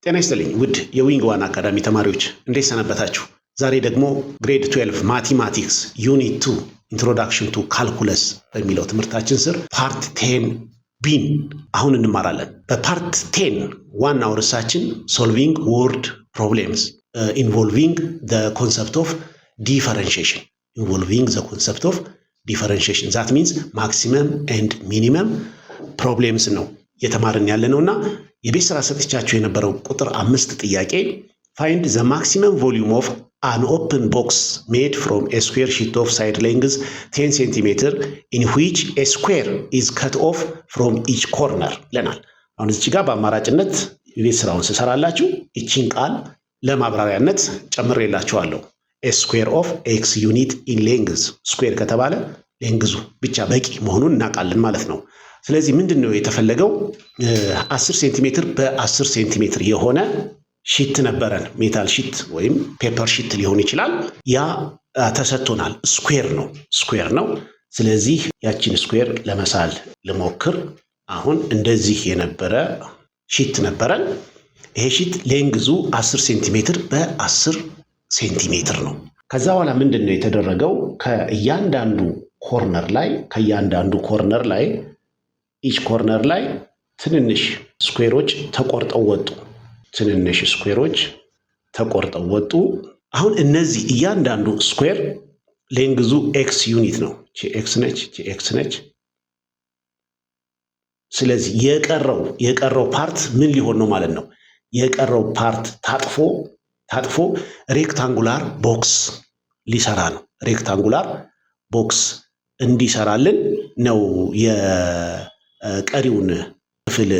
ጤና ይስጥልኝ ውድ የዊንግ ዋን አካዳሚ ተማሪዎች እንዴት ሰነበታችሁ? ዛሬ ደግሞ ግሬድ 12 ማቴማቲክስ ዩኒት 2 ኢንትሮዳክሽን ቱ ካልኩለስ በሚለው ትምህርታችን ስር ፓርት 10 ቢን አሁን እንማራለን። በፓርት 10 ዋናው ርዕሳችን ሶልቪንግ ወርድ ፕሮብሌምስ ኢንቮልቪንግ ዘ ኮንሰፕት ኦፍ ዲፈረንሺዬሽን ዛት ሚንስ ማክሲመም ኤንድ ሚኒመም ፕሮብሌምስ ነው የተማርን ያለ ነውና የቤት ስራ ሰጥቻችሁ የነበረው ቁጥር 5 ጥያቄ find the maximum volume of an open box made from a square sheet of side length 10 cm in which a square is cut off from each corner ለናል። አሁን እዚህ ጋር በአማራጭነት የቤት ስራውን ሰራላችሁ እቺን ቃል ለማብራሪያነት ጨምሬላችኋለሁ። a square of x unit in length square ከተባለ ሌንግዙ ብቻ በቂ መሆኑን እናውቃለን ማለት ነው። ስለዚህ ምንድነው የተፈለገው 10 ሴንቲሜትር በ10 ሴንቲሜትር የሆነ ሺት ነበረን ሜታል ሺት ወይም ፔፐር ሺት ሊሆን ይችላል። ያ ተሰጥቶናል ስኩዌር ነው። ስለዚህ ያቺን ስኩዌር ለመሳል ልሞክር። አሁን እንደዚህ የነበረ ሺት ነበረን። ይሄ ሺት ሌንግዙ 10 ሴንቲሜትር በ10 ሴንቲሜትር ነው። ከዛ በኋላ ምንድነው የተደረገው ከእያንዳንዱ ኮርነር ላይ ኢች ኮርነር ላይ ትንንሽ ስኩዌሮች ተቆርጠው ወጡ። አሁን እነዚህ እያንዳንዱ ስኩዌር ሌንግዙ ኤክስ ዩኒት ነው። ኤክስ ነች። ስለዚህ የቀረው ፓርት ምን ሊሆን ነው ማለት ነው? የቀረው ፓርት ታጥፎ ሬክታንጉላር ቦክስ ሊሰራ ነው። ሬክታንጉላር ቦክስ እንዲሰራልን ነው የቀሪውን ክፍል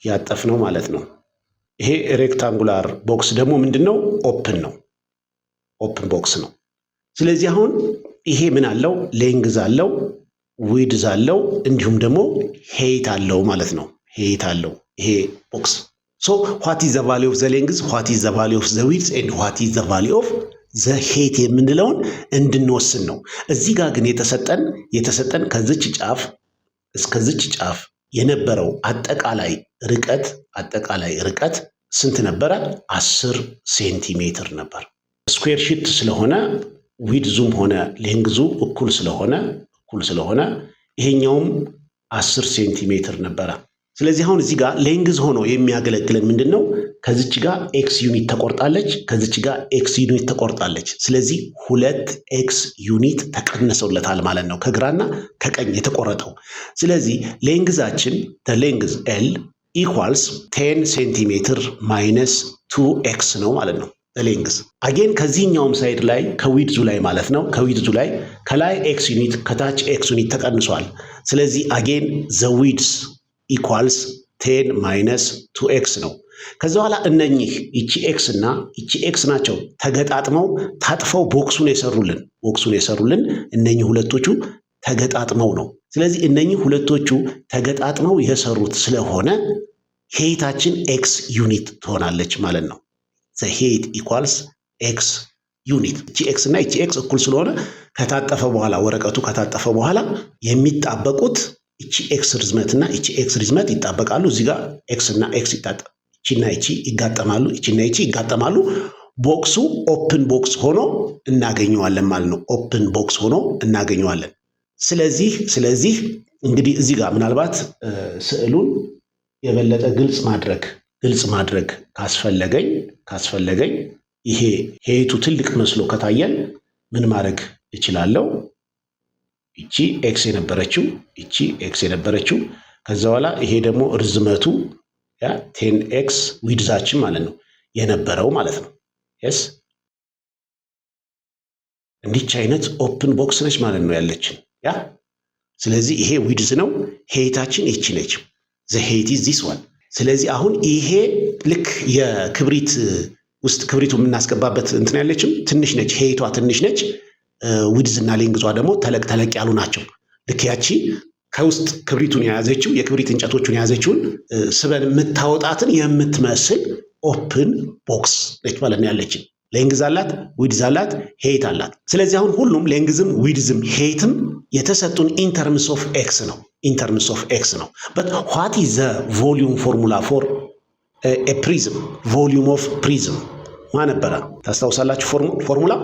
ያጠፍነው ማለት ነው። ይሄ ሬክታንጉላር ቦክስ ደግሞ ምንድነው? ኦፕን ቦክስ ነው። ስለዚህ አሁን ይሄ ምን አለው? ሌንግዝ አለው፣ ዊድዝ አለው፣ እንዲሁም ደግሞ ሄይት አለው ማለት ነው። ሄይት አለው ይሄ ቦክስ። ሶ what is the value of the length, what is the value of the width and what is the value of the height የምንለውን እንድንወስን ነው። እዚህ ጋር ግን የተሰጠን ከዚች ጫፍ እስከዚች ጫፍ የነበረው አጠቃላይ ርቀት ስንት ነበረ? 10 ሴንቲሜትር ነበር። ስኩዌር ሺት ስለሆነ ዊድዙም ሆነ ሌንግዙ እኩል ስለሆነ ይሄኛውም 10 ሴንቲሜትር ነበረ። ስለዚህ አሁን እዚህ ጋር ሌንግዝ ሆኖ የሚያገለግለን ምንድነው? ከዚች ጋር ኤክስ ዩኒት ተቆርጣለች፣ ከዚች ጋር ኤክስ ዩኒት ተቆርጣለች። ስለዚህ 2 ኤክስ ዩኒት ተቀንሰውለታል ማለት ነው፣ ከግራና ከቀኝ የተቆረጠው። ስለዚህ ሌንግዛችን ሌንግዝ ኤል ኢኳልስ 10 ሴንቲሜትር ማይነስ 2x ነው ማለት ነው። ሌንግዝ አጌን ከዚህኛውም ሳይድ ላይ ከዊድዙ ላይ ማለት ነው። ከዊድዙ ላይ ከላይ ኤክስ ዩኒት ከታች ኤክስ ዩኒት ተቀንሷል። ስለዚህ አጌን ዘ ዊድዝ ኢኳልስ 10 ማይነስ 2x ነው። ከዛ በኋላ እነኚህ እቺ ኤክስ እና እቺ ኤክስ ናቸው ተገጣጥመው ታጥፈው ቦክሱን የሰሩልን እነኚህ ሁለቶቹ ተገጣጥመው ነው። ስለዚህ እነኚህ ሁለቶቹ ተገጣጥመው የሰሩት ስለሆነ ሄይታችን ኤክስ ዩኒት ትሆናለች ማለት ነው። ዘ ሄይት ኢኳልስ ኤክስ ዩኒት። እቺ ኤክስ እና እቺ ኤክስ እኩል ስለሆነ ወረቀቱ ከታጠፈ በኋላ የሚጣበቁት እቺ ኤክስ ርዝመትና እቺ ኤክስ ርዝመት ይጣበቃሉ። እዚህ ጋር ኤክስ እና ኤክስ እቺና እቺ ይጋጠማሉ። ቦክሱ ኦፕን ቦክስ ሆኖ እናገኘዋለን ማለት ነው። ኦፕን ቦክስ ሆኖ እናገኘዋለን። ስለዚህ እንግዲህ እዚህ ጋር ምናልባት ስዕሉን የበለጠ ግልጽ ማድረግ ካስፈለገኝ ይሄ ሄይቱ ትልቅ መስሎ ከታየን ምን ማድረግ እችላለሁ? እቺ ኤክስ የነበረችው ከዛ በኋላ ይሄ ደግሞ ርዝመቱ 10x ዊድዛችን ማለት ነው የነበረው ማለት ነው። እንዲች አይነት ኦፕን ቦክስ ነች ማለት ነው ያለችን ስለዚህ ይሄ ዊድዝ ነው፣ ሄይታችን ይቺ ነች። ዘ ሄይት ኢዝ ዚስ ዋን። ስለዚህ አሁን ይሄ ልክ የክብሪት ውስጥ ክብሪቱ የምናስገባበት እንትን ያለችም ትንሽ ነች፣ ሄይቷ ትንሽ ነች። ዊድዝ እና ሌንግዟ ደግሞ ተለቅ ያሉ ናቸው። ልክ ያቺ ከውስጥ ክብሪቱን የያዘችው የክብሪት እንጨቶቹን የያዘችውን ስበን የምታወጣትን የምትመስል ኦፕን ቦክስ ነች ማለት ነው ያለችን። ሌንግዝ አላት፣ ዊድዝ አላት፣ ሄይት አላት። ስለዚህ አሁን ሁሉም ሌንግዝም ዊድዝም ሄይትም የተሰጡን ኢንተርምስ ኦፍ ኤክስ ነው። but what is the volume formula for ፕሪዝም ቮሊዩም ኦፍ ፕሪዝም ማን ነበረ ታስታውሳላችሁ? ፎርሙላ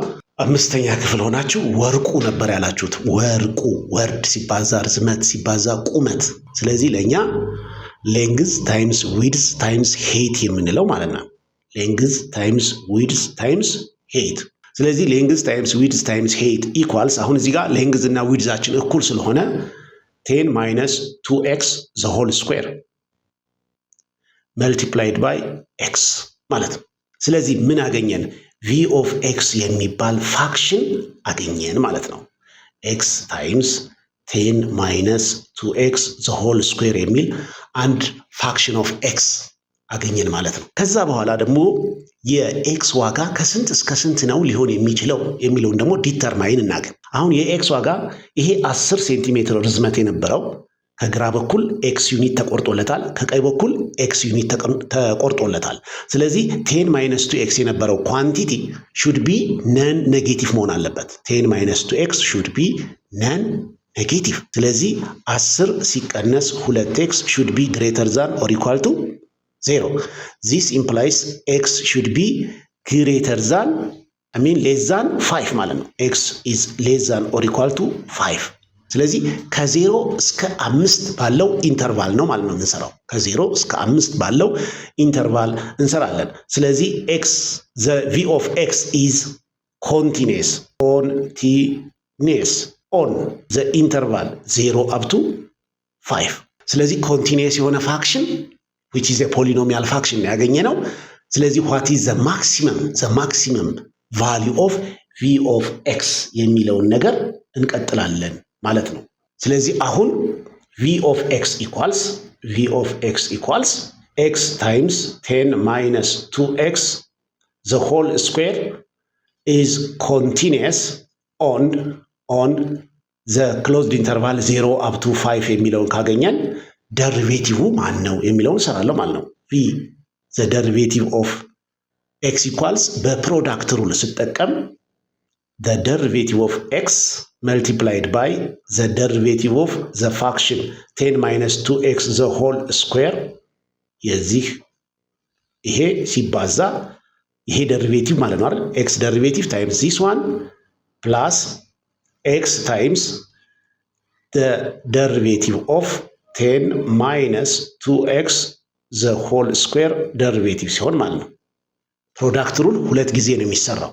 አምስተኛ ክፍል ሆናችሁ ወርቁ ነበር ያላችሁት። ወርቁ ወርድ ሲባዛ ርዝመት ሲባዛ ቁመት። ስለዚህ ለእኛ ሌንግዝ ታይምስ ዊድዝ ታይምስ ሄይት የምንለው ማለት ነው። ሌንግዝ ታይምስ ዊድዝ ታይምስ ሄይት። ስለዚህ ሌንግዝ ታይምስ ዊድዝ ታይምስ ሄይት ኢኳልስ አሁን እዚህ ጋር ሌንግዝ እና ዊድዛችን እኩል ስለሆነ 10 ማይነስ 2x ዘ ሆል ስኩዌር መልቲፕላይድ ባይ ኤክስ ማለት ነው። ስለዚህ ምን አገኘን? ቪ ኦፍ ኤክስ የሚባል ፋክሽን አገኘን ማለት ነው። ኤክስ ታይምስ 10 ማይነስ 2x ዘ ሆል ስኩዌር የሚል አንድ ፋክሽን ኦፍ ኤክስ አገኘን ማለት ነው። ከዛ በኋላ ደግሞ የኤክስ ዋጋ ከስንት እስከ ስንት ነው ሊሆን የሚችለው የሚለውን ደግሞ ዲተርማይን እናገኝ። አሁን የኤክስ ዋጋ ይሄ 10 ሴንቲሜትር ርዝመት የነበረው ከግራ በኩል ኤክስ ዩኒት ተቆርጦለታል፣ ከቀኝ በኩል ኤክስ ዩኒት ተቆርጦለታል። ስለዚህ 10 ማይነስ 2x የነበረው ኳንቲቲ ሹድ ቢ ነን ኔጌቲቭ መሆን አለበት። 10 ማይነስ 2x ሹድ ቢ ነን ኔጌቲቭ። ስለዚህ 10 ሲቀነስ 2x ሹድ ቢ ግሬተር ዛን ኦር ኢኳል ቱ 0. ዚስ ኢምፕላይስ ኤክስ ሹድ ቢ ግሬተር ዛን ሌስ ዛን 5 ማለት ነው። ኤክስ ኢዝ ሌስ ዛን ኦር ኢኳል ቱ 5። ስለዚህ ከ0 እስከ 5 ባለው ኢንተርቫል ነው ማለት ነው እንሰራው። ከ0 እስከ 5 ባለው ኢንተርቫል እንሰራለን። ስለዚህ ኤክስ ዘ ቪ ኦፍ ኤክስ ኢዝ ኮንቲኒየስ ኦን ዘ ኢንተርቫል 0 አፕ ቱ 5። ስለዚህ ኮንቲኒየስ የሆነ ፋክሽን which is a polynomial function ያገኘ ነው። ስለዚህ what is the maximum value of v of x የሚለውን ነገር እንቀጥላለን ማለት ነው። ስለዚህ አሁን v of x equals x times 10 minus 2x the whole square is continuous on the closed interval 0 up to 5 የሚለውን ካገኘን ደሪቬቲቭ ማን ነው የሚለውን ሰራለው ማለት ነው። v the derivative of x equals በፕሮዳክት ሩል ስጠቀም the derivative of x multiplied by the derivative of the function 10 minus 2x the whole square የዚህ ይሄ ሲባዛ ይሄ ደሪቬቲቭ ማለት ነው አይደል? x derivative times this one plus x times the derivative of 10 minus 2x the whole square derivative ሲሆን ማለት ነው። ፕሮዳክት ሩል ሁለት ጊዜ ነው የሚሰራው።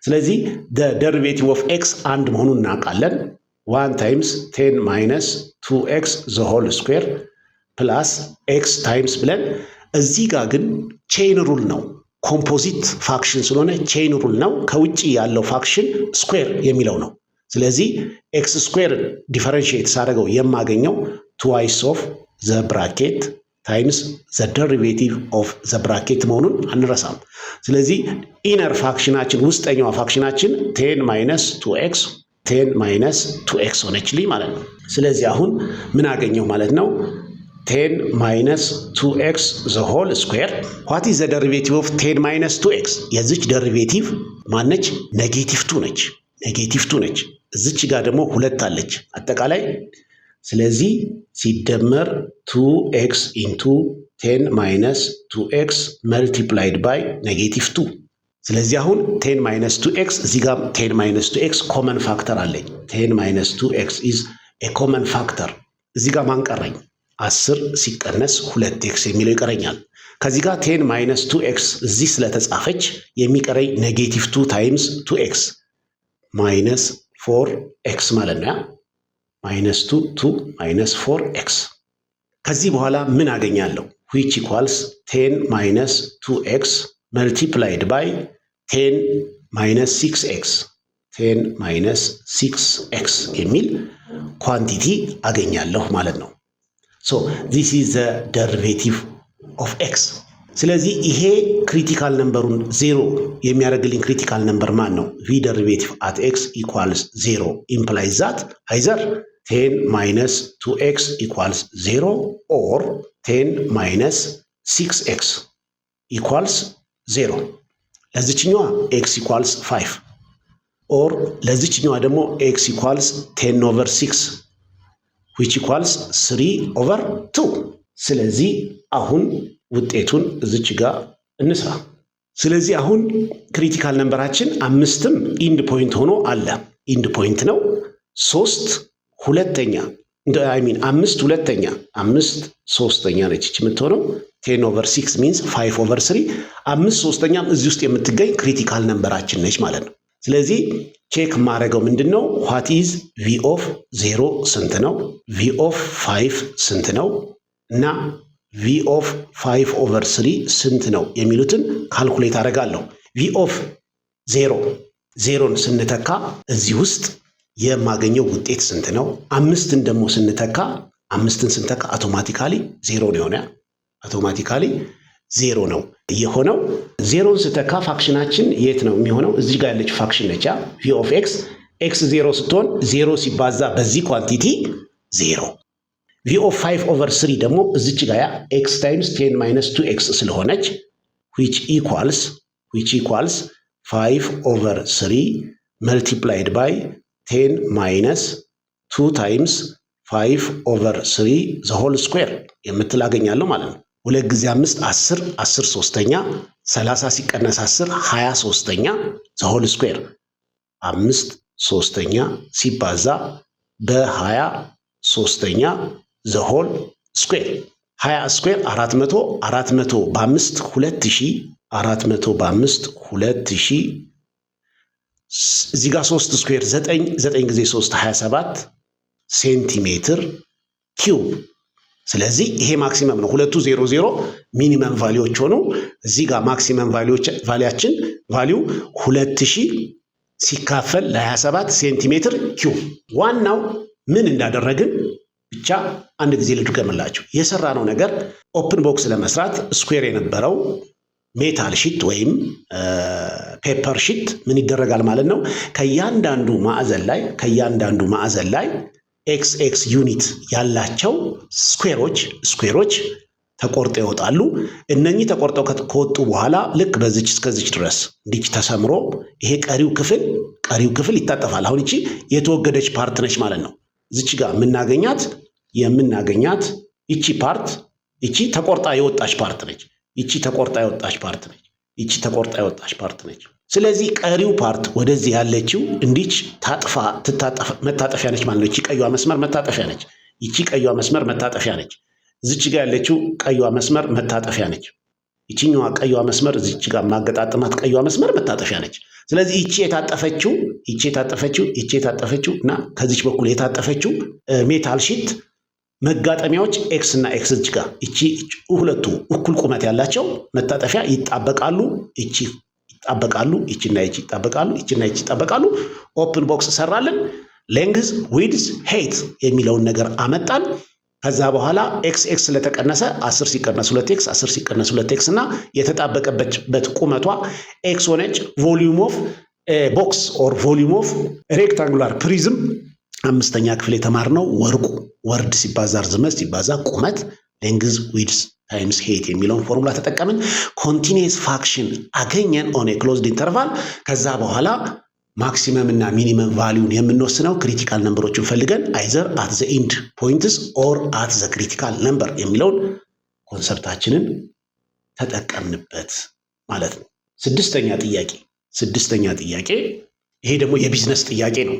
ስለዚህ the derivative of x አንድ መሆኑን እናውቃለን። 1 times 10 minus 2x the whole square plus x times ብለን እዚህ ጋር ግን ቼን ሩል ነው። ኮምፖዚት ፋክሽን ስለሆነ ቼን ሩል ነው። ከውጪ ያለው ፋክሽን ስኩዌር የሚለው ነው። ስለዚህ ኤክስ ስኩዌር ዲፈረንሺየት ሳደርገው የማገኘው twice of the bracket times the derivative of the bracket መሆኑን አንረሳም። ስለዚህ ኢነር ፋክሽናችን ውስጠኛዋ ፋክሽናችን 10 minus 2x ሆነችልኝ ማለት ነው። ስለዚህ አሁን ምን አገኘው ማለት ነው? 10 minus 2x the whole square. what is the derivative of 10 minus 2x? የዚች ደሪቬቲቭ ማነች? ኔጌቲቭ 2 ነች። ኔጌቲቭ 2 ነች። እዚች ጋር ደግሞ ሁለት አለች አጠቃላይ። ስለዚህ ሲደመር 2x into 10 minus 2x multiplied by negative 2። ስለዚህ አሁን 10 minus 2x እዚህ ጋር 10 minus 2x ኮመን ፋክተር አለኝ። 10 minus 2x is a common factor። እዚህ ጋር ማን ቀረኝ? 10 ሲቀነስ 2x የሚለው ይቀረኛል። ከዚህ ጋር 10 minus 2x እዚህ ስለተጻፈች የሚቀረኝ negative 2 times 2x minus 4x ማለት ነው። minus 2 minus 4x። ከዚህ በኋላ ምን አገኛለሁ? which equals 10 minus 2x multiplied by 10 minus 6x 10 minus 6x የሚል ኳንቲቲ አገኛለሁ ማለት ነው። so this is the derivative of x። ስለዚህ ይሄ ክሪቲካል ነምበሩን 0 የሚያደርግልኝ ክሪቲካል ነምበር ማን ነው? v derivative at x equals 0 implies that either 10 minus 2x equals 0 or 10 minus 6x equals 0። ለዚችኛዋ x equals 5 or ለዚችኛዋ ደግሞ x equals 10 over 6 which equals 3 over 2። ስለዚህ አሁን ውጤቱን እዚች ጋር እንስራ። ስለዚህ አሁን ክሪቲካል ነምበራችን 5ም ኢንድ ፖይንት ሆኖ አለ። ኢንድ ፖይንት ነው። 3 ሁለተኛ 5 ሁለተኛ 5 ሶስተኛ ነች የምትሆነው 10/6 ሚንስ 5/3 5 ሶስተኛም እዚህ ውስጥ የምትገኝ ክሪቲካል ነምበራችን ነች ማለት ነው። ስለዚህ ቼክ ማድረገው ምንድነው what is v of 0 ስንት ነው፣ v of 5 ስንት ነው እና v of 5/3 ስንት ነው የሚሉትን ካልኩሌት አደርጋለሁ። v of 0ን ስንተካ እዚህ ውስጥ የማገኘው ውጤት ስንት ነው? 5ን ደግሞ ስንተካ 5ን ስንተካ አውቶማቲካሊ 0 ነው የሆነ አውቶማቲካሊ 0 ነው የሆነው። 0ን ስተካ ፋክሽናችን የት ነው የሚሆነው? እዚህ ጋር ያለች ፋክሽን ነች v of x x 0 ስትሆን 0 ሲባዛ በዚህ ኳንቲቲ 0 v of 5/3 ደግሞ እዚች ጋር x times 10 - 2x ስለሆነች which equals 5/3 multiplied by 10 - 2 times 5/3 the whole square የምትል አገኛለሁ ማለት ነው። 2 ጊዜ 5 10 10 ሶስተኛ 30 ሲቀነስ 10 20 ሶስተኛ the whole square 5 ሶስተኛ ሲባዛ በ20 ሶስተኛ the whole square 20 ስኩዌር 400 400 በ5 2000 400 በ5 2000 እዚህ ጋር 3 ስኩዌር 9 ጊዜ 3 27 ሴንቲሜትር ኪዩብ። ስለዚህ ይሄ ማክሲመም ነው። ሁለቱ 0 0 ሚኒመም ቫልዩዎች ሆኑ። እዚህ ጋር ማክሲመም ቫልያችን ቫልዩ 2000 ሲካፈል ለ27 ሴንቲሜትር ኪዩብ። ዋናው ምን እንዳደረግን ብቻ አንድ ጊዜ ልድገምላችሁ። የሰራነው ነገር ኦፕን ቦክስ ለመስራት ስኩዌር የነበረው ሜታል ሺት ወይም ፔፐር ሺት ምን ይደረጋል ማለት ነው? ከእያንዳንዱ ማዕዘን ላይ ኤክስ ኤክስ ዩኒት ያላቸው ስኩዌሮች ተቆርጠው ይወጣሉ። እነኚህ ተቆርጠው ከወጡ በኋላ ልክ በዚች እስከዚች ድረስ እንዲች ተሰምሮ ይሄ ቀሪው ክፍል ይታጠፋል። አሁን እቺ የተወገደች ፓርት ነች ማለት ነው። እዚች ጋር የምናገኛት እቺ ፓርት እቺ ተቆርጣ የወጣች ፓርት ነች። እቺ ተቆርጣ የወጣች ፓርት ነች። ስለዚህ ቀሪው ፓርት ወደዚህ ያለችው እንዲች መታጠፊያ ነች ማለት ነው። እቺ ቀይዋ መስመር መታጠፊያ ነች። እቺ ቀይዋ መስመር መታጠፊያ ነች። እዚች ጋር ያለችው ቀይዋ መስመር መታጠፊያ ነች። እቺኛዋ ቀይዋ መስመር እዚች ጋር ማገጣጠማት ቀይዋ መስመር መታጠፊያ ነች። ስለዚህ እቺ የታጠፈችው እና ከዚች በኩል የታጠፈችው ሜታል ሺት መጋጠሚያዎች ኤክስ እና ኤክስ እዚች ጋር እቺ ሁለቱ እኩል ቁመት ያላቸው መታጠፊያ ይጣበቃሉ። እቺና እቺ ይጣበቃሉ። ኦፕን ቦክስ ሰራልን። ሌንግዝ ዊድዝ ሄይት የሚለውን ነገር አመጣን። ከዛ በኋላ ኤክስ ኤክስ ስለተቀነሰ 10 ሲቀነስ 2x 10 ሲቀነስ 2x እና የተጣበቀበት ቁመቷ ኤክስ ሆነች። ቮሊዩም ኦፍ ቦክስ ኦር ቮሊዩም ኦፍ ሬክታንጉላር ፕሪዝም 5ኛ ክፍል የተማርነው ወርድ ሲባዛ ርዝመት ሲባዛ ቁመት ሌንግዝ ዊድዝ ታይምስ ሄይት የሚለውን ፎርሙላ ተጠቀምን። ኮንቲኒየስ ፋክሽን አገኘን ኦን ኤ ክሎዝድ ኢንተርቫል። ከዛ በኋላ ማክሲመም እና ሚኒመም ቫልዩን የምንወስነው ክሪቲካል ነምበሮችን ፈልገን አይዘር አት ዘ ኢንድ ፖይንትስ ኦር አት ዘ ክሪቲካል ነምበር የሚለውን ኮንሰፕታችንን ተጠቀምንበት ማለት ነው። ስድስተኛ ጥያቄ ይሄ ደግሞ የቢዝነስ ጥያቄ ነው።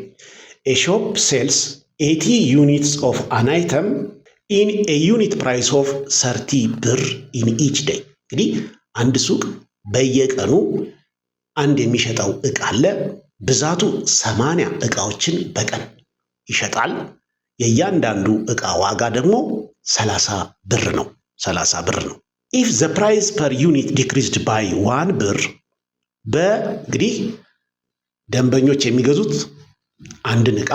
A shop sells 80 units of an item in a unit price of 30 ብር in each day። እንግዲህ አንድ ሱቅ በየቀኑ አንድ የሚሸጠው ዕቃ አለ። ብዛቱ 80 ዕቃዎችን በቀን ይሸጣል። የእያንዳንዱ ዕቃ ዋጋ ደግሞ 30 ብር ነው። if the price per unit decreased by 1 ብር እንግዲህ ደንበኞች የሚገዙት አንድን ዕቃ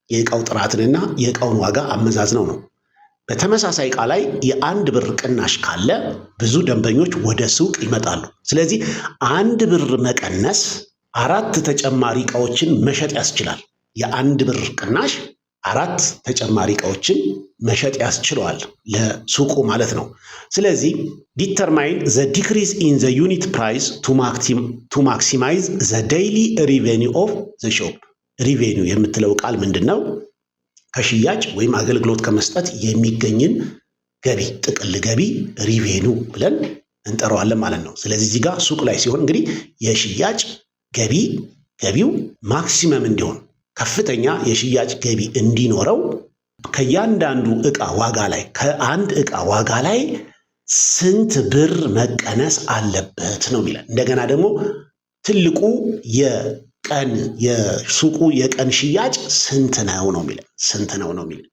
የዕቃው ጥራትንና የዕቃውን ዋጋ አመዛዝነው ነው። በተመሳሳይ ዕቃ ላይ የ1 ብር ቅናሽ ካለ ብዙ ደንበኞች ወደ ሱቅ ይመጣሉ። ስለዚህ 1 ብር መቀነስ 4 ተጨማሪ ዕቃዎችን መሸጥ ያስችላል። የ1 ብር ቅናሽ 4 ተጨማሪ ዕቃዎችን መሸጥ ያስችለዋል ለሱቁ ማለት ነው። ስለዚህ ዲተርማይን ዘ ዲክሪዝ ኢን ዘ ዩኒት ፕራይስ ቱ ማክሲማይዝ ዘ ዴይሊ ሪቬኒው ኦፍ ዘ ሾፕ። ሪቬኒው የምትለው ቃል ምንድን ነው? ከሽያጭ ወይም አገልግሎት ከመስጠት የሚገኝን ገቢ ጥቅል ገቢ ሪቬኒው ብለን እንጠራዋለን ማለት ነው። ስለዚህ እዚህ ጋር ሱቅ ላይ ሲሆን እንግዲህ የሽያጭ ገቢው ማክሲመም እንዲሆን ከፍተኛ የሽያጭ ገቢ እንዲኖረው ከእያንዳንዱ ዕቃ ዋጋ ላይ ከአንድ ዕቃ ዋጋ ላይ ስንት ብር መቀነስ አለበት ነው የሚለን። እንደገና ደግሞ ትልቁ የሱቁ የቀን ሽያጭ ስንት ነው የሚለን።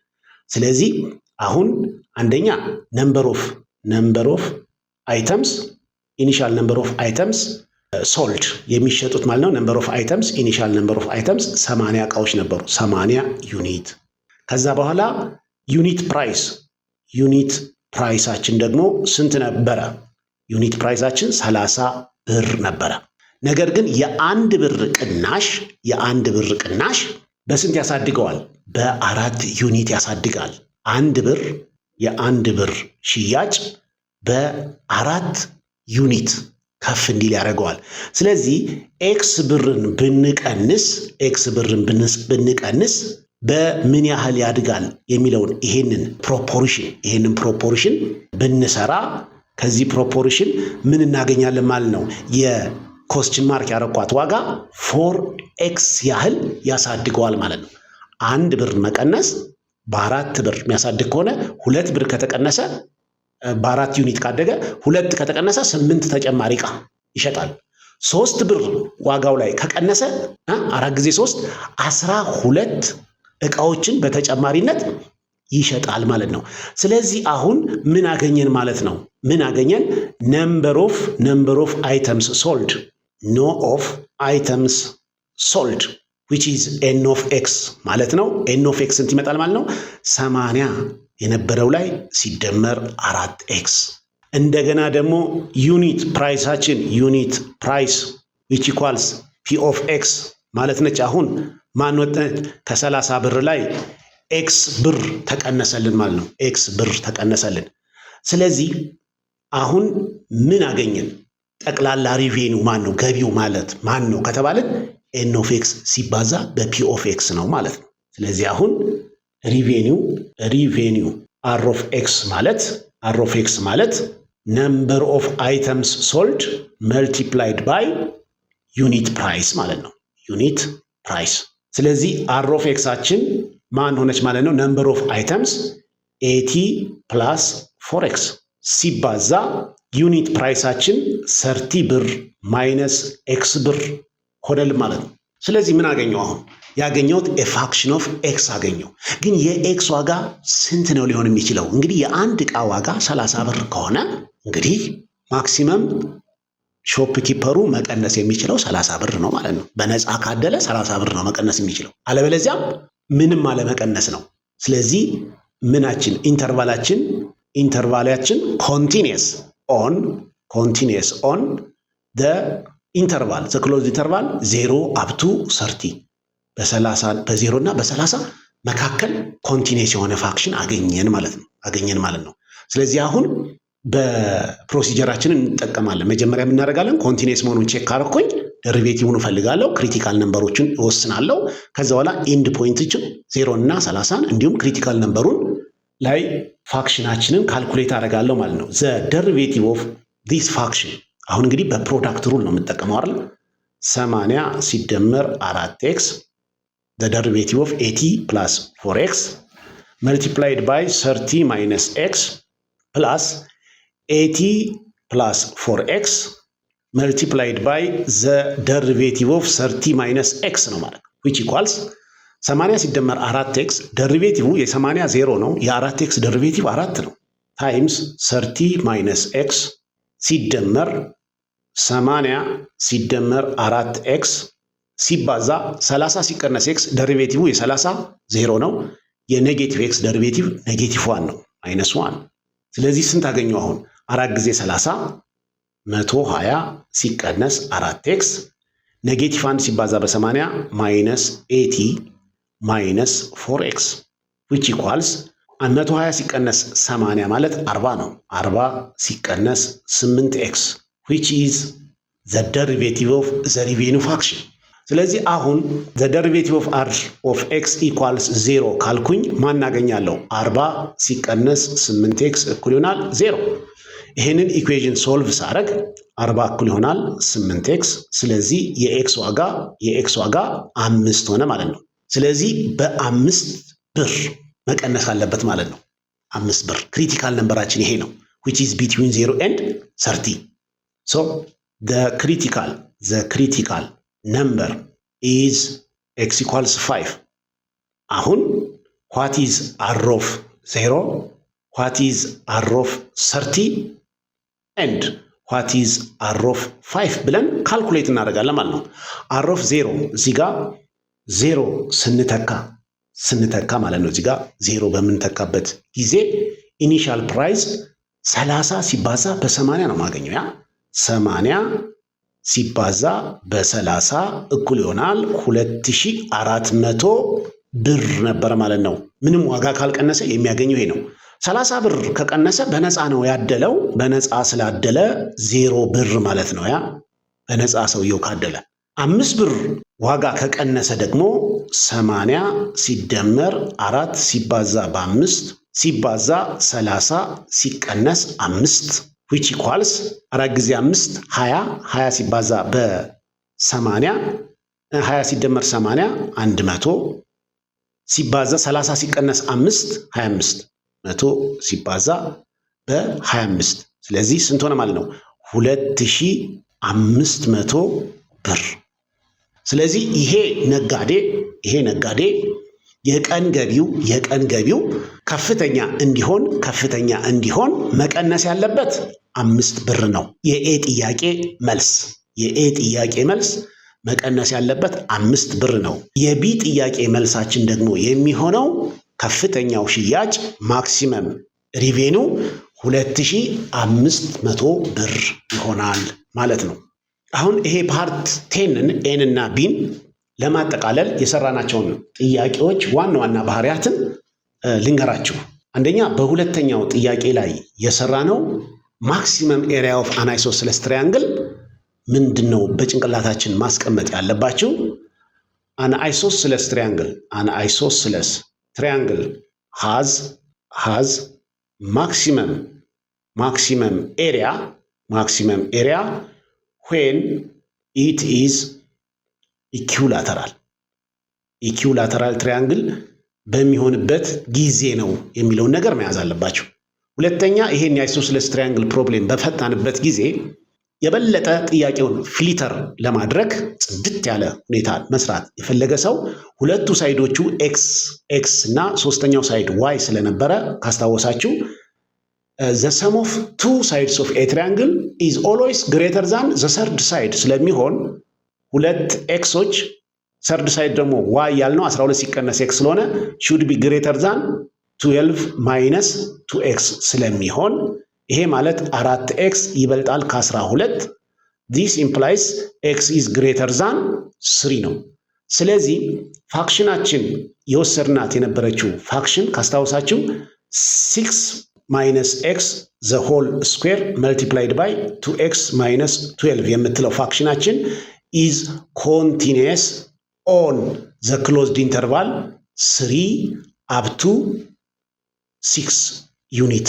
ስለዚህ አሁን አንደኛ ነምበር ኦፍ አይተምስ ኢኒሻል ነምበር ኦፍ አይተምስ ሶልድ የሚሸጡት ማለት ነው። ነምበር ኦፍ አይተምስ ኢኒሻል ነምበር ኦፍ አይተምስ 80 ዕቃዎች ነበሩ፣ 80 ዩኒት። ከዛ በኋላ ዩኒት ፕራይሳችን ደግሞ ስንት ነበረ? ዩኒት ፕራይሳችን 30 ብር ነበረ። ነገር ግን የአንድ ብር ቅናሽ በስንት ያሳድገዋል? በ4 ዩኒት ያሳድጋል። የአንድ ብር ሽያጭ በ4 ዩኒት ከፍ እንዲል ያደርገዋል። ስለዚህ ኤክስ ብርን ብንቀንስ በምን ያህል ያድጋል የሚለውን ይሄንን ፕሮፖርሽን ብንሰራ ከዚህ ፕሮፖርሽን ምን እናገኛለን ማለት ነው? የኮስችን ማርክ ያረኳት ዋጋ 4x ያህል ያሳድገዋል ማለት ነው። 1 ብር መቀነስ በ4 ብር የሚያሳድግ ከሆነ 2 ብር ከተቀነሰ በ4 ዩኒት ካደገ 2 ከተቀነሰ 8 ተጨማሪ ዕቃ ይሸጣል። 3 ብር ዋጋው ላይ ከቀነሰ 4 ጊዜ 3 12 ዕቃዎችን በተጨማሪነት ይሸጣል ማለት ነው። ስለዚህ አሁን ምን አገኘን ማለት ነው? ነምበር ኦፍ አይተምስ ሶልድ ኖ ኦፍ አይተምስ ሶልድ which is n of x ማለት ነው። n of x ስንት ይመጣል ማለት ነው? 80 የነበረው ላይ ሲደመር 4x። እንደገና ደግሞ ዩኒት ፕራይስ which equals p of x ማለት ነች። አሁን ማን ወጣች? ከ30 ብር ላይ ኤክስ ብር ተቀነሰልን ማለት ነው። ኤክስ ብር ተቀነሰልን። ስለዚህ አሁን ምን አገኘን? ጠቅላላ ሪቬኒው ማን ነው? ገቢው ማለት ማን ነው ከተባለን ኤን ኦፍ ኤክስ ሲባዛ በፒ ኦፍ ኤክስ ነው ማለት ነው። ስለዚህ አሁን ሪቬኒው አር ኦፍ ኤክስ ማለት ነምበር ኦፍ አይተምስ ሶልድ መልቲፕላይድ ባይ ዩኒት ፕራይስ ማለት ነው። ዩኒት ፕራይስ። ስለዚህ አር ኦፍ ኤክሳችን ማን ሆነች ማለት ነው? ነምበር ኦፍ አይተምስ 80 ፕላስ 4x ሲባዛ ዩኒት ፕራይሳችን 30 ብር ማይነስ ኤክስ ብር ሆነልን ማለት ነው። ስለዚህ ምን አገኘው? አሁን ያገኘሁት ፋክሽን ኦፍ ኤክስ አገኘው። ግን የኤክስ ዋጋ ስንት ነው ሊሆን የሚችለው? እንግዲህ የአንድ ዕቃ ዋጋ 30 ብር ከሆነ እንግዲህ ማክሲመም ሾፕ ኪፐሩ መቀነስ የሚችለው 30 ብር ነው ማለት ነው። በነፃ ካደለ 30 ብር ነው መቀነስ የሚችለው፣ አለበለዚያም ምንም አለመቀነስ ነው። ስለዚህ ኢንተርቫላችን ኮንቲኒየስ ኦን ኢንተርቫል ክሎዝ ኢንተርቫል 0 አፕ ቱ 30 በ0 እና በ30 መካከል ኮንቲኒየስ የሆነ ፋክሽን አገኘን ማለት ነው። ስለዚህ አሁን በፕሮሲጀራችንን እንጠቀማለን። መጀመሪያ የምናደርጋለን ኮንቲኒየስ መሆኑን ቼክ ካረኩኝ ደሪቬቲቭን እፈልጋለሁ፣ ክሪቲካል ነምበሮችን እወስናለሁ። ከዛ በኋላ ኢንድ ፖይንቶችን 0 እና 30 እንዲሁም ክሪቲካል ነምበሩን ላይ ፋክሽናችንን ካልኩሌት አደርጋለሁ ማለት ነው። ዘ ደሪቬቲቭ ኦፍ ዲስ ፋክሽን አሁን እንግዲህ በፕሮዳክት ሩል ነው የምጠቀመው አይደል? 80 ሲደመር 4x the derivative of 80 plus 4x multiplied by 30 minus x plus 80 plus 4x multiplied by the derivative of 30 minus x ነው ማለት ነው which equals 80 ሲደመር 4x ደሪቬቲቭ የ80 0 ነው፣ የ4x ደሪቬቲቭ 4 ነው ታይምስ 30 minus x ሲደመር 80 ሲደመር 4x ሲባዛ 30 ሲቀነስ x ደሪቬቲቭ የ30 0 ነው፣ የኔጌቲቭ x ደሪቬቲቭ ኔጌቲቭ 1 ነው -1። ስለዚህ ስንት አገኘው? አሁን 4 ጊዜ 30 120 ሲቀነስ 4x ኔጌቲቭ 1 ሲባዛ በ80 -80 -4x which equals 120 ሲቀነስ 80 ማለት 40 ነው። 40 ሲቀነስ 8x which is the derivative of the revenue function ስለዚህ አሁን the derivative of r of x equals 0 ካልኩኝ ማን አገኛለሁ? 40 ሲቀነስ 8x እኩል ይሆናል 0። ይሄንን ኢኩዌሽን ሶልቭ ሳረግ 40 እኩል ይሆናል 8x። ስለዚህ የx ዋጋ 5 ሆነ ማለት ነው። ስለዚህ በ5 ብር መቀነስ አለበት ማለት ነው። 5 ብር ክሪቲካል ነምበራችን ይሄ ነው which is between 0 and 30. So the critical number is x equals 5. አሁን what is r of 0, what is r of 30 and what is r of 5 ብለን ካልኩሌት እናደርጋለን ማለት ነው። r of 0 እዚህ ጋር 0 ስንተካ ማለት ነው። እዚህ ጋር 0 በምንተካበት ጊዜ ኢኒሻል ፕራይስ 30 ሲባዛ በ80 ነው ማገኘው። ያ 80 ሲባዛ በ30 እኩል ይሆናል 2400 ብር ነበር ማለት ነው። ምንም ዋጋ ካልቀነሰ የሚያገኘው ይሄ ነው። 30 ብር ከቀነሰ በነፃ ነው ያደለው። በነፃ ስላደለ 0 ብር ማለት ነው። ያ በነፃ ሰውየው ካደለ 5 ብር ዋጋ ከቀነሰ ደግሞ 80 ሲደመር 4 ሲባዛ በ5 ሲባዛ 30 ሲቀነስ 5 which equals 4 ጊዜ 5 20 ሲባዛ በ80 20 ሲደመር 80 100 ሲባዛ 30 ሲቀነስ 5 25 100 ሲባዛ በ25 ስለዚህ ስንት ሆነ ማለት ነው? 2500 ብር። ስለዚህ ይሄ ነጋዴ የቀን ገቢው ከፍተኛ እንዲሆን መቀነስ ያለበት 5 ብር ነው። የኤ ጥያቄ መልስ መቀነስ ያለበት 5 ብር ነው። የቢ ጥያቄ መልሳችን ደግሞ የሚሆነው ከፍተኛው ሽያጭ ማክሲመም ሪቬኑ 2500 ብር ይሆናል ማለት ነው። አሁን ይሄ ፓርት 10ን ኤን እና ቢን ለማጠቃለል የሰራናቸውን ጥያቄዎች ዋና ባህሪያትን ልንገራችሁ። አንደኛ በሁለተኛው ጥያቄ ላይ የሰራነው ማክሲመም ኤሪያ ኦፍ አን አይሶስለስ ትራያንግል ምንድነው? በጭንቅላታችን ማስቀመጥ ያለባችሁ አን አይሶስለስ ትራያንግል has maximum area when it is ኢኩላተራል ትራያንግል በሚሆንበት ጊዜ ነው የሚለውን ነገር መያዝ አለባችሁ። ሁለተኛ ይሄን የአይሶስለስ ትራያንግል ፕሮብሌም በፈታንበት ጊዜ የበለጠ ጥያቄውን ፊልተር ለማድረግ ጽድት ያለ ሁኔታ መስራት የፈለገ ሰው ሁለቱ ሳይዶቹ ኤክስ እና ሶስተኛው ሳይድ ዋይ ስለነበረ ካስታወሳችሁ the sum of two sides of a triangle is always greater than the third side ስለሚሆን ሁለት ኤክሶች ሰርድ ሳይድ ደግሞ ዋይ ያልነው 12 ሲቀነስ ኤክስ ስለሆነ should be greater than 12 minus 2x ስለሚሆን ይሄ ማለት 4x ይበልጣል ከ12 this implies x is greater than 3 ነው። ስለዚህ ፋክሽናችን የወሰድናት የነበረችው ፋክሽን ካስታወሳችሁ 6 minus x the whole square multiplied by 2x minus 12 የምትለው ፋክሽናችን is continuous on the closed interval 3 up to 6 ዩኒት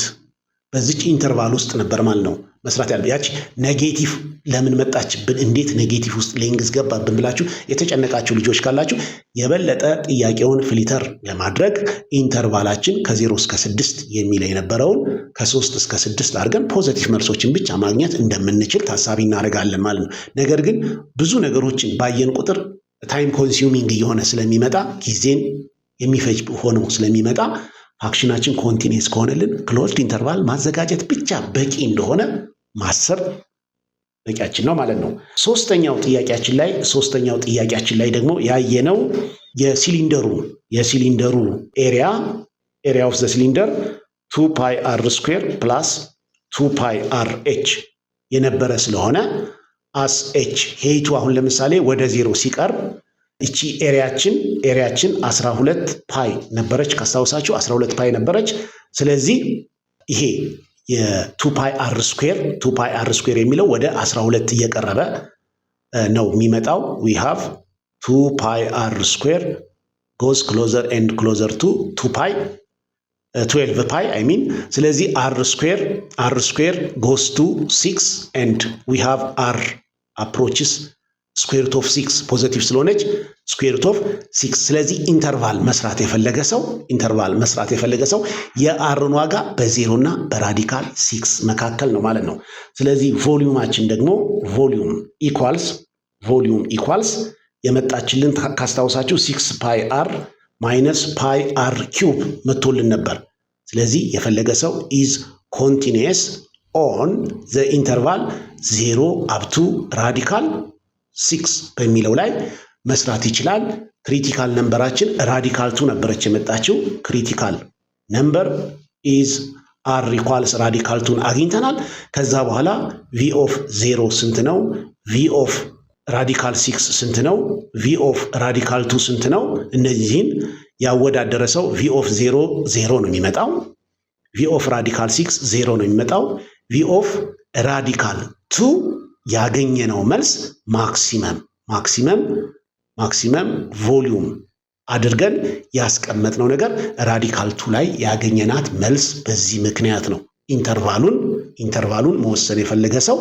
በዚች ኢንተርቫል ውስጥ ነበር ማለት ነው መስራት ያለበት። ያቺ ኔጌቲቭ ለምን መጣችብን፣ እንዴት ኔጌቲቭ ውስጥ ሌንግዝ ገባብን ብላችሁ የተጨነቃችሁ ልጆች ካላችሁ የበለጠ ጥያቄውን ፊልተር ለማድረግ ኢንተርቫላችን ከ0 እስከ 6 የሚል የነበረውን ከ3 እስከ 6 አድርገን ፖዚቲቭ መልሶችን ብቻ ማግኘት እንደምንችል ታሳቢ እናደርጋለን ማለት ነው። ነገር ግን ብዙ ነገሮችን ባየን ቁጥር ታይም ኮንሱሚንግ እየሆነ ስለሚመጣ ጊዜን የሚፈጅ ሆኖ ስለሚመጣ ፋክሽናችን ኮንቲኒየስ ከሆነልን ክሎዝድ ኢንተርቫል ማዘጋጀት ብቻ በቂ እንደሆነ ማሰብ በቂያችን ነው ማለት ነው። ሶስተኛው ጥያቄያችን ላይ ደግሞ ያየነው የሲሊንደሩ ኤሪያ ኦፍ ዘ ሲሊንደር 2 pi r square plus 2 pi r h የነበረ ስለሆነ as h ሄይቱ አሁን ለምሳሌ ወደ 0 ሲቀርብ እቺ ኤሪያችን 12 ፓይ ነበረች ካስታውሳችሁ 12 ፓይ ነበረች። ስለዚህ ይሄ የ2 ፓይ r square የሚለው ወደ 12 እየቀረበ ነው የሚመጣው። we have 2 pi r square goes closer and closer to 2 pi 12 pi I mean ስለዚህ r square goes to 6 and we have r approaches square root of 6 ፖዚቲቭ ስለሆነች square root of 6 ስለዚህ ኢንተርቫል መስራት የፈለገ ሰው የአርን ዋጋ በ0 እና በራዲካል 6 መካከል ነው ማለት ነው። ስለዚህ ቮሊዩማችን ደግሞ ቮሊዩም ኢኳልስ የመጣችልን ካስታውሳችሁ 6 pi r minus pi r cube መጥቶልን ነበር። ስለዚህ የፈለገ ሰው is continuous on the interval 0 up to radical 6 በሚለው ላይ መስራት ይችላል። ክሪቲካል ነምበራችን ራዲካል 2 ነበረች የመጣችው። ክሪቲካል ነምበር is r equals ራዲካል 2 አግኝተናል። ከዛ በኋላ v of 0 ስንት ነው? v of ራዲካል 6 ስንት ነው? v of ራዲካል 2 ስንት ነው? እነዚህን ያወዳደረ ሰው v of 0 0 ነው የሚመጣው። v of ራዲካል 6 0 ነው የሚመጣው። v of ራዲካል 2 ያገኘነው መልስ ማክሲመም ቮሊዩም አድርገን ያስቀመጥነው ነገር ራዲካል 2 ላይ ያገኘናት መልስ በዚህ ምክንያት ነው። ኢንተርቫሉን መወሰን የፈለገ ሰው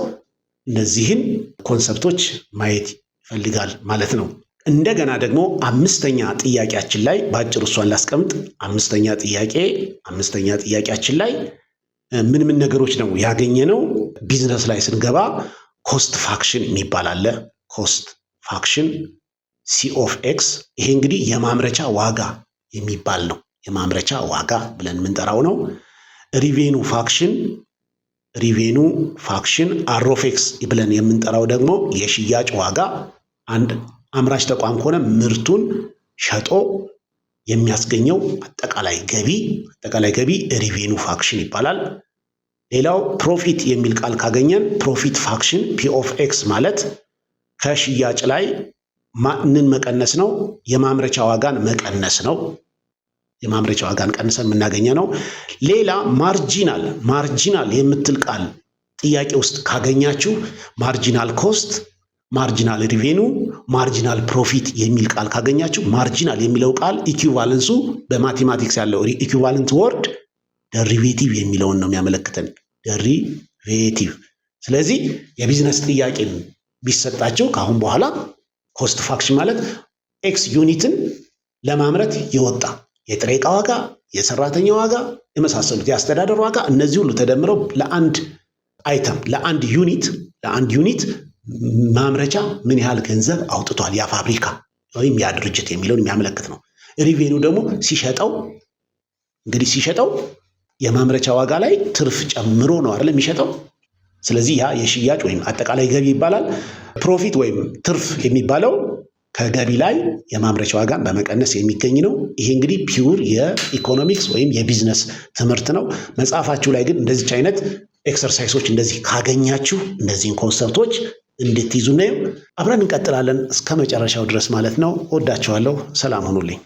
እነዚህን ኮንሰፕቶች ማየት ይፈልጋል ማለት ነው። እንደገና ደግሞ አምስተኛ ጥያቄያችን ላይ ባጭሩ እሷን ላስቀምጥ። አምስተኛ ጥያቄያችን ላይ ምን ነገሮች ነው ያገኘነው? ቢዝነስ ላይ ስንገባ ኮስት ፋክሽን የሚባል አለ። ኮስት ፋክሽን ሲ ኦፍ ኤክስ፣ ይሄ እንግዲህ የማምረቻ ዋጋ የሚባል ነው። የማምረቻ ዋጋ ብለን የምንጠራው ነው። ሪቬኑ ፋክሽን አር ኦፍ ኤክስ ብለን የምንጠራው ደግሞ የሽያጭ ዋጋ። አንድ አምራች ተቋም ከሆነ ምርቱን ሸጦ የሚያስገኘው አጠቃላይ ገቢ ሪቬኑ ፋክሽን ይባላል። ሌላው ፕሮፊት የሚል ቃል ካገኘን ፕሮፊት ፋክሽን ፒ ኦፍ ኤክስ ማለት ከሽያጭ ላይ ማንን መቀነስ ነው? የማምረቻ ዋጋን መቀነስ ነው። የማምረቻ ዋጋን ቀንሰን የምናገኘው ነው። ሌላ ማርጂናል የምትል ቃል ጥያቄ ውስጥ ካገኛችሁ ማርጂናል ኮስት፣ ማርጂናል ሪቬኑ፣ ማርጂናል ፕሮፊት የሚል ቃል ካገኛችሁ ማርጂናል የሚለው ቃል ኢኩቫለንሱ በማቴማቲክስ ያለው ኢኩቫለንት ወርድ ደሪቬቲቭ የሚለውን ነው የሚያመለክተን። ደሪቬቲቭ። ስለዚህ የቢዝነስ ጥያቄን ቢሰጣቸው ከአሁን በኋላ ኮስት ፋክሽን ማለት ኤክስ ዩኒትን ለማምረት የወጣ የጥሬ ዕቃ ዋጋ፣ የሰራተኛ ዋጋ የመሳሰሉት የአስተዳደር ዋጋ፣ እነዚህ ሁሉ ተደምረው ለአንድ አይተም ለአንድ ዩኒት ማምረቻ ምን ያህል ገንዘብ አውጥቷል ያ ፋብሪካ ወይም ያ ድርጅት የሚለውን የሚያመለክት ነው። ሪቬኑ ደግሞ ሲሸጠው የማምረቻ ዋጋ ላይ ትርፍ ጨምሮ ነው አይደል የሚሸጠው። ስለዚህ ያ የሽያጭ ወይም አጠቃላይ ገቢ ይባላል። ፕሮፊት ወይም ትርፍ የሚባለው ከገቢ ላይ የማምረቻ ዋጋን በመቀነስ የሚገኝ ነው። ይሄ እንግዲህ ፒውር የኢኮኖሚክስ ወይም የቢዝነስ ትምህርት ነው። መጽሐፋችሁ ላይ ግን እንደዚች አይነት ኤክሰርሳይሶች እንደዚህ ካገኛችሁ እነዚህን ኮንሰፕቶች እንድትይዙ ነው። አብረን እንቀጥላለን እስከ መጨረሻው ድረስ ማለት ነው። ወዳችኋለሁ። ሰላም ሁኑልኝ።